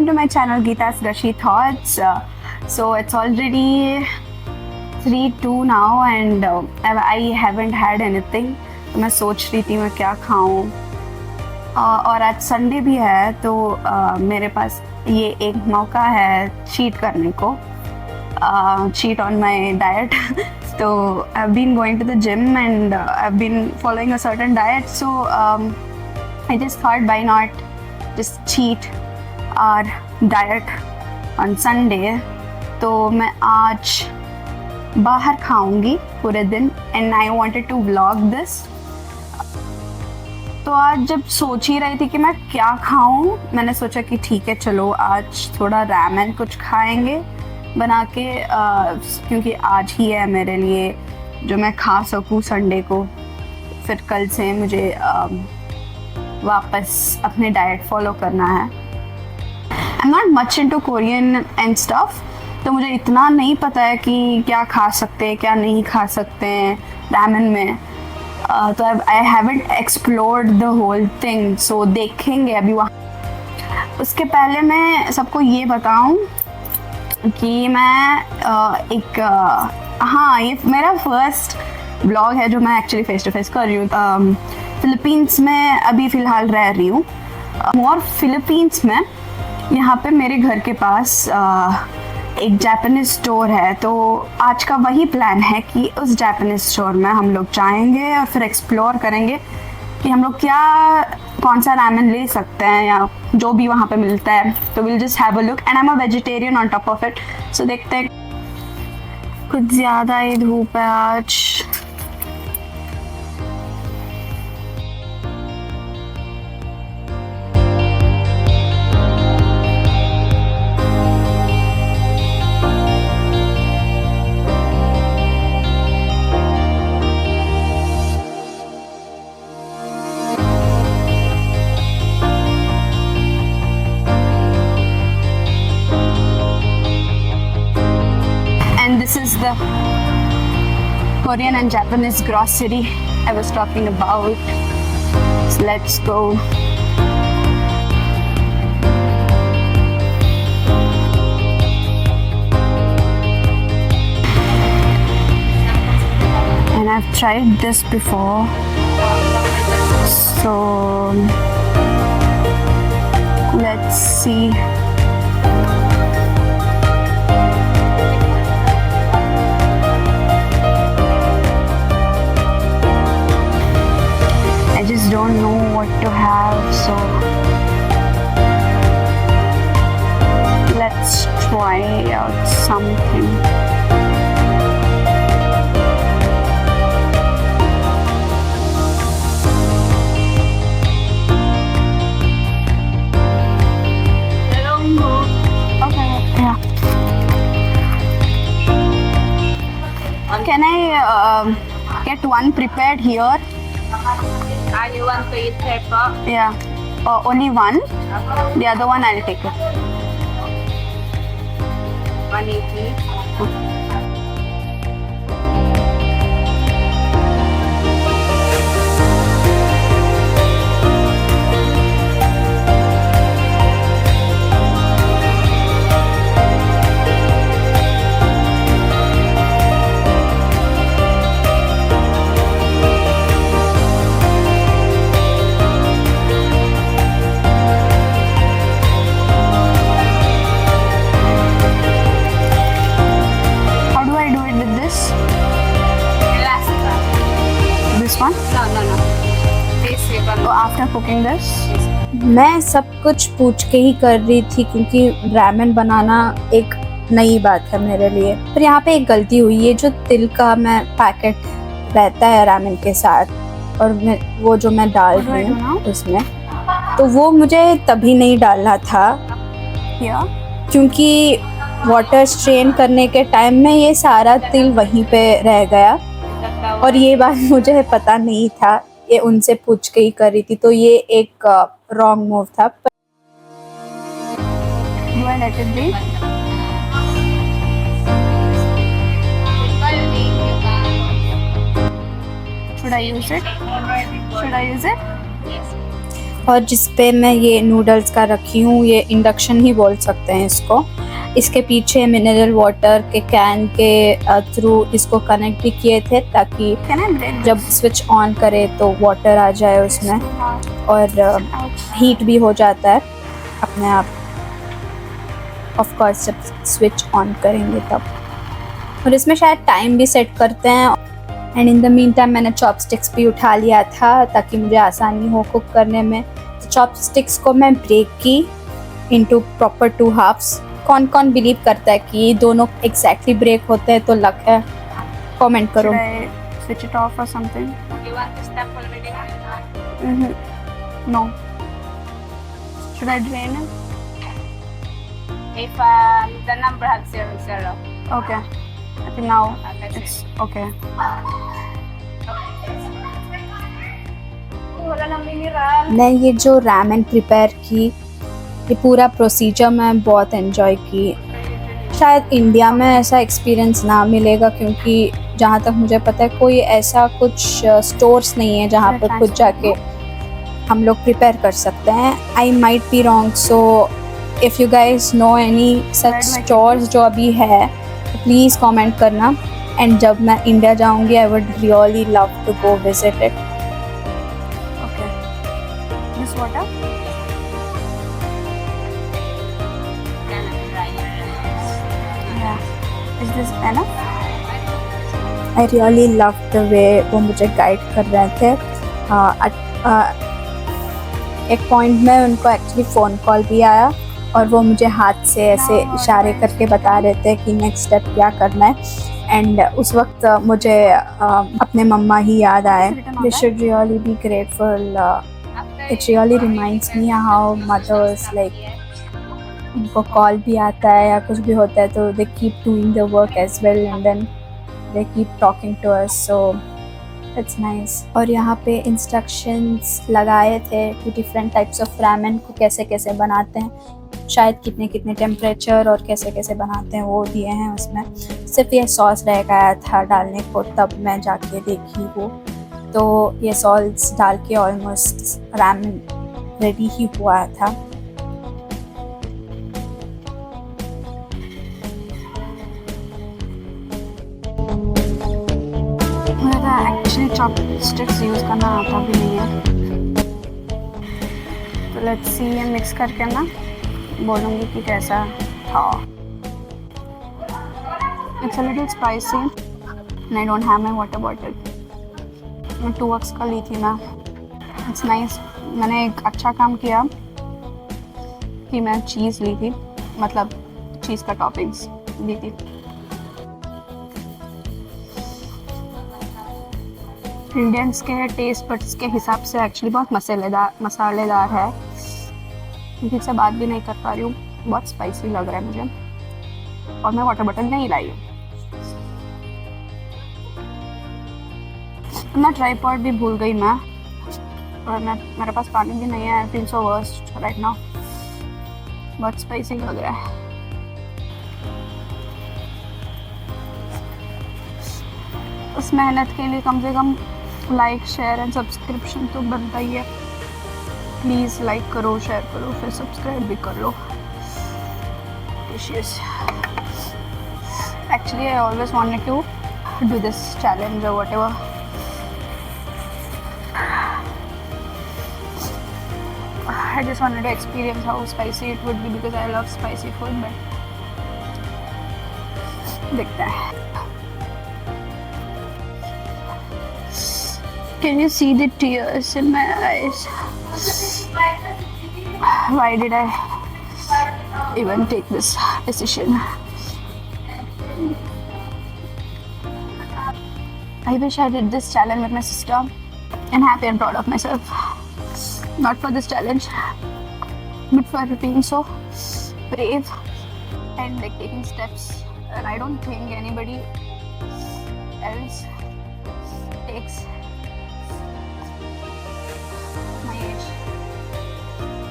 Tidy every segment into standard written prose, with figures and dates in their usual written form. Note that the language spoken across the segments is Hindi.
welcome to my channel Geeta's Gushy Thoughts. So it's already 3:02 now and I haven't had anything. तो मैं सोच रही थी मैं क्या खाऊं और आज संडे भी है तो मेरे पास ये एक मौका है चीट करने को, cheat on my diet. So I've been going to the gym and I've been following a certain diet, so I just thought why not just cheat our diet on Sunday. तो मैं आज बाहर खाऊंगी पूरे दिन and I wanted to vlog this. तो आज जब सोच ही रही थी कि मैं क्या खाऊं, मैंने सोचा कि ठीक है चलो आज थोड़ा रामेन कुछ खाएंगे बना के, क्योंकि आज ही है मेरे लिए जो मैं खा सकूं संडे को। फिर कल से मुझे वापस अपने डाइट फॉलो करना है। I am not much into Korean and stuff, तो मुझे इतना नहीं पता है कि क्या खा सकते हैं क्या नहीं खा सकते हैं रामेन में। तो I haven't explored the whole thing, so देखेंगे अभी वहाँ। उसके पहले मैं सबको ये बताऊं कि मैं ये मेरा फर्स्ट ब्लॉग है जो मैं एक्चुअली फेस टू फेस कर रही हूँ। फिलीपींस में अभी फ़िलहाल रह रही हूँ और फिलीपींस में यहाँ पे मेरे घर के पास एक जापानीज़ स्टोर है। तो आज का वही प्लान है कि उस जापानीज़ स्टोर में हम लोग जाएंगे और फिर एक्सप्लोर करेंगे कि हम लोग कौन सा रामेन ले सकते हैं या जो भी वहाँ पे मिलता है। तो will just have a look and I am a vegetarian on top of it, so देखते हैं। कुछ ज़्यादा ही धूप है आज। And this is the Korean and Japanese grocery I was talking about. So let's go. And I've tried this before. So let's see. Don't know what to have, so let's try out something. Okay, yeah. Can I get one prepared here? You want to eat pepper? Yeah, only one. The other one I'll take it. 180. So after cooking this, मैं सब कुछ पूछ के ही कर रही थी क्योंकि रामेन बनाना एक नई बात है मेरे लिए। पर यहाँ पे एक गलती हुई है, जो तिल का मैं पैकेट रहता है रामेन के साथ और वो जो मैं डाल रही हूँ उसमें, तो वो मुझे तभी नहीं डालना था क्योंकि वाटर स्ट्रेन करने के टाइम में ये सारा तिल वहीं पे रह गया और ये बात मुझे पता नहीं था, ये उनसे पूछ के ही कर रही थी, तो ये एक रॉन्ग मूव था। do I let it be? Should I use it? Should I use it? और जिस पे मैं ये नूडल्स का रखी हूँ, ये इंडक्शन ही बोल सकते हैं इसको। इसके पीछे मिनरल वाटर के कैन के थ्रू इसको कनेक्ट भी किए थे ताकि Can I break जब this? स्विच ऑन करे तो वाटर आ जाए उसमें और हीट भी हो जाता है अपने आप। ऑफ कोर्स जब स्विच ऑन करेंगे तब। और इसमें शायद टाइम भी सेट करते हैं। And in the mean time मैंने चॉपस्टिक्स भी उठा लिया था ताकि मुझे आसानी हो कुक करने में। तो चॉपस्टिक्स को मैं ब्रेक की इनटू प्रॉपर 2 हाफ्स। कौन कौन बिलीव करता है कि ये दोनों एग्जैक्टली ब्रेक होते हैं तो लक है? कमेंट करो। Should I switch it off or something? You want to stop already? No. Should I drain it? If the number has 00. Okay. I think now That's it's okay. Wala nang mineral. मैं ये जो रैमेन प्रिपेयर की, ये पूरा प्रोसीजर मैं बहुत एंजॉय की। शायद इंडिया में ऐसा एक्सपीरियंस ना मिलेगा क्योंकि जहाँ तक मुझे पता है कोई ऐसा कुछ स्टोर्स नहीं है जहाँ पर खुद जाके हम लोग प्रिपेयर कर सकते हैं। I might be wrong, so if you guys know any such stores जो अभी है तो प्लीज़ कमेंट करना। एंड जब मैं इंडिया जाऊँगी I would really love to go visit it. Okay. This water? Yeah. Is this enough? I really love the way वो मुझे गाइड कर रहे थे। एक पॉइंट में उनको एक्चुअली फ़ोन कॉल भी आया और वो मुझे हाथ से ऐसे इशारे करके बता रहे थे कि नेक्स्ट स्टेप क्या करना है। एंड उस वक्त मुझे अपने मम्मा ही याद आए। We should really be grateful. It really reminds me how mothers like उनको कॉल भी आता है या कुछ भी होता है तो they keep doing the work as well and then they keep talking to us, so it's nice। और यहाँ पे इंस्ट्रक्शंस लगाए थे कि डिफरेंट टाइप्स ऑफ रामेन को कैसे कैसे बनाते हैं, शायद कितने कितने टेम्परेचर और कैसे कैसे बनाते हैं वो दिए हैं उसमें। सिर्फ ये सॉस रह गया था डालने को, तब मैं जाके देखी वो, तो ये सॉस डाल के ऑलमोस्ट रामेन रेडी ही हुआ था। एक्चुअली चॉपस्टिक्स यूज़ करना आता भी नहीं है, तो लेट्स सी। ये मिक्स करके ना बोलूँगी कि कैसा था। It's a little spicy and I don't have my water bottle. मैं 2x का ली थी ना। It's nice. मैंने एक अच्छा काम किया कि मैं चीज़ ली थी, मतलब चीज़ का टॉपिंग्स ली थी। इंडियंस के टेस्ट बड्स के हिसाब से एक्चुअली बहुत मसालेदार है। ठीक से बात भी नहीं कर पा रही हूँ, बहुत स्पाइसी लग रहा है मुझे। और मैं वाटर बॉटल नहीं लाई हूँ। अपना ट्राइपॉड भी भूल गई मैं, और मेरे पास पानी भी नहीं है। I feel so worst right now. बहुत स्पाइसी लग रहा है। उस मेहनत के लिए कम से कम लाइक शेयर एंड सब्सक्रिप्शन तो बनता ही है। प्लीज़ लाइक करो, शेयर करो, फिर सब्सक्राइब भी कर लो। Actually I always wanted to do this challenge और whatever. I just wanted to experience how spicy it would be because I love spicy food, but देखते हैं। Can you see the tears in my eyes? Why did I even take this decision? I wish I did this challenge with my sister and happy and proud of myself. Not for this challenge, but for being so brave and like taking steps. And I don't think anybody else takes my age.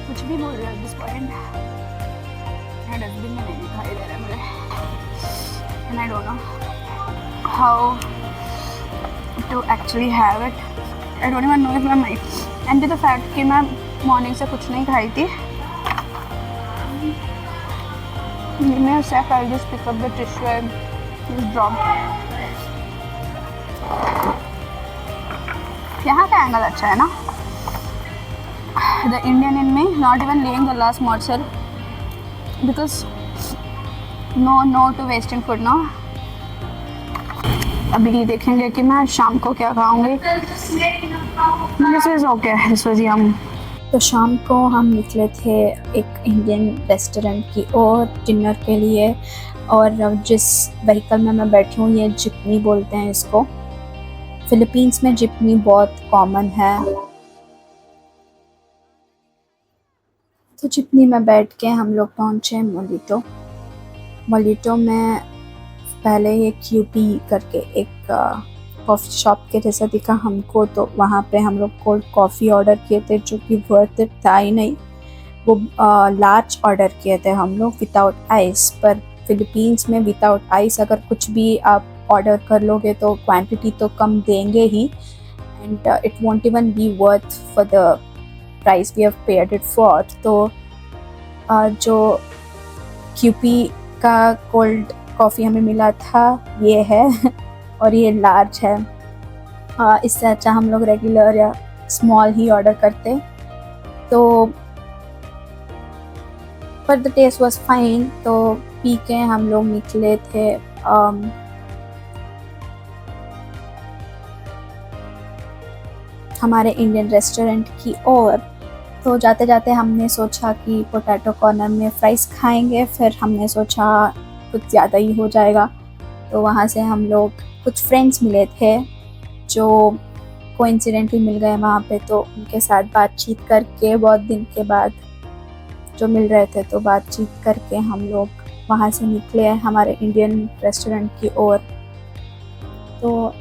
कुछ भी बोल रहे at this point. मेरा डस्टबिन में नहीं दिखाई दे रहा मुझे. And I don't know how to actually have it. I don't even know if my mind. And with the fact कि मैं मॉर्निंग से कुछ नहीं खाई थी। Give me a sec, I'll just pick up the tissue and just drop. यहाँ का एंगल अच्छा है ना। The Indian in me not even leaving the last morsel because no to wasting food ना। अभी देखेंगे कि मैं शाम को क्या खाऊंगी। This is okay, this was yum. तो शाम को हम निकले थे एक इंडियन रेस्टोरेंट की ओर डिनर के लिए, और जिस व्हीकल में मैं बैठी हूँ ये जिप्नी बोलते हैं इसको। फिलीपींस में जिप्नी बहुत कॉमन है। तो जिप्नी में बैठ के हम लोग पहुँचे मोलिटो में। पहले ये क्यूपी करके एक कॉफ़ी शॉप के जैसा दिखा हमको, तो वहाँ पे हम लोग कोल्ड कॉफ़ी ऑर्डर किए थे जो कि वर्थ इट था ही नहीं। वो लार्ज ऑर्डर किए थे हम लोग विदाउट आइस, पर फिलीपींस में विदाउट आइस अगर कुछ भी आप ऑर्डर कर लोगे तो क्वांटिटी तो कम देंगे ही, and it won't even be worth for the price we have paid it for. तो जो क्यूपी का कोल्ड कॉफ़ी हमें मिला था ये है और ये लार्ज है। इससे अच्छा हम लोग रेगुलर या स्मॉल ही ऑर्डर करते। तो पर द टेस्ट वाज फाइन, तो पी के हम लोग निकले थे हमारे इंडियन रेस्टोरेंट की ओर। तो जाते जाते हमने सोचा कि पोटैटो कॉर्नर में फ्राइज़ खाएंगे, फिर हमने सोचा कुछ ज़्यादा ही हो जाएगा, तो वहाँ से हम लोग कुछ फ्रेंड्स मिले थे जो कोइंसिडेंटली मिल गए वहाँ पे। तो उनके साथ बातचीत करके बहुत दिन के बाद जो मिल रहे थे, तो बातचीत करके हम लोग वहाँ से निकले हमारे इंडियन रेस्टोरेंट की ओर। तो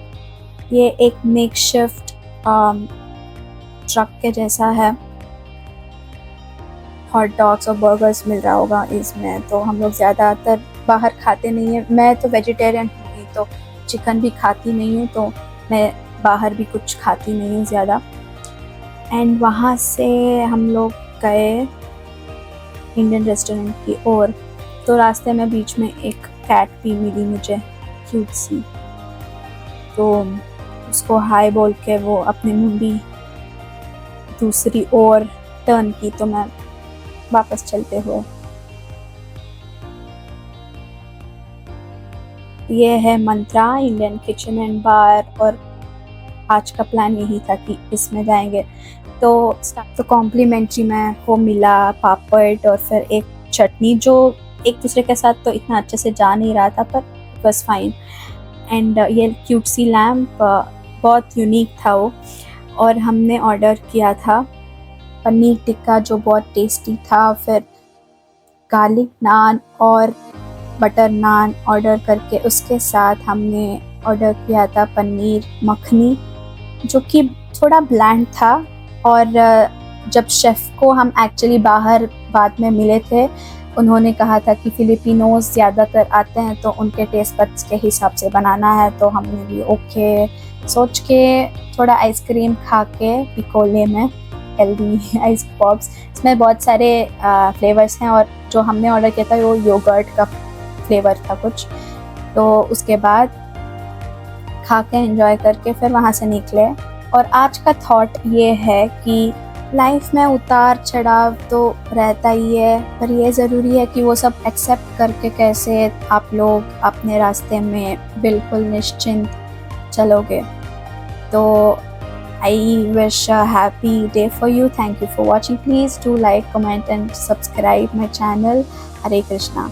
ये एक मेकशिफ्ट ट्रक के जैसा है। हॉट डॉग्स और बर्गर्स मिल रहा होगा इसमें। तो हम लोग ज़्यादातर बाहर खाते नहीं हैं। मैं तो वेजिटेरियन हूँ, तो चिकन भी खाती नहीं हूँ, तो मैं बाहर भी कुछ खाती नहीं हूँ ज़्यादा। एंड वहाँ से हम लोग गए इंडियन रेस्टोरेंट की ओर। तो रास्ते में बीच में एक कैट भी मिली मुझे, क्यूट सी। तो उसको हाय बोल के वो अपनी मुंडी दूसरी ओर टर्न की, तो मैं वापस चलते हुए। ये है मंत्रा इंडियन किचन एंड बार, और आज का प्लान यही था कि इसमें जाएंगे। तो कॉम्प्लीमेंट्री में वो मिला पापड़ और फिर एक चटनी, जो एक दूसरे के साथ तो इतना अच्छे से जा नहीं रहा था, पर इट वाज फाइन। एंड ये क्यूट सी लैम्प बहुत यूनिक था वो। और हमने ऑर्डर किया था पनीर टिक्का जो बहुत टेस्टी था, फिर गार्लिक नान और बटर नान ऑर्डर करके उसके साथ हमने ऑर्डर किया था पनीर मखनी, जो कि थोड़ा ब्लैंड था। और जब शेफ़ को हम एक्चुअली बाहर बाद में मिले थे, उन्होंने कहा था कि फिलिपिनोज़ ज़्यादातर आते हैं तो उनके टेस्ट बड्स के हिसाब से बनाना है। तो हमने भी ओके सोच के थोड़ा आइसक्रीम खा के पिकोले में हेल्दी आइस पॉप्स, इसमें बहुत सारे फ्लेवर्स हैं, और जो हमने ऑर्डर किया था वो योगर्ट का फ्लेवर था कुछ। तो उसके बाद खा के एंजॉय करके फिर वहाँ से निकले। और आज का थॉट ये है कि लाइफ में उतार चढ़ाव तो रहता ही है, पर ये ज़रूरी है कि वो सब एक्सेप्ट करके कैसे आप लोग अपने रास्ते में बिल्कुल निश्चिंत चलोगे। तो I wish a happy day for you. Thank you for watching. Please do like, comment and subscribe my channel. Hare Krishna.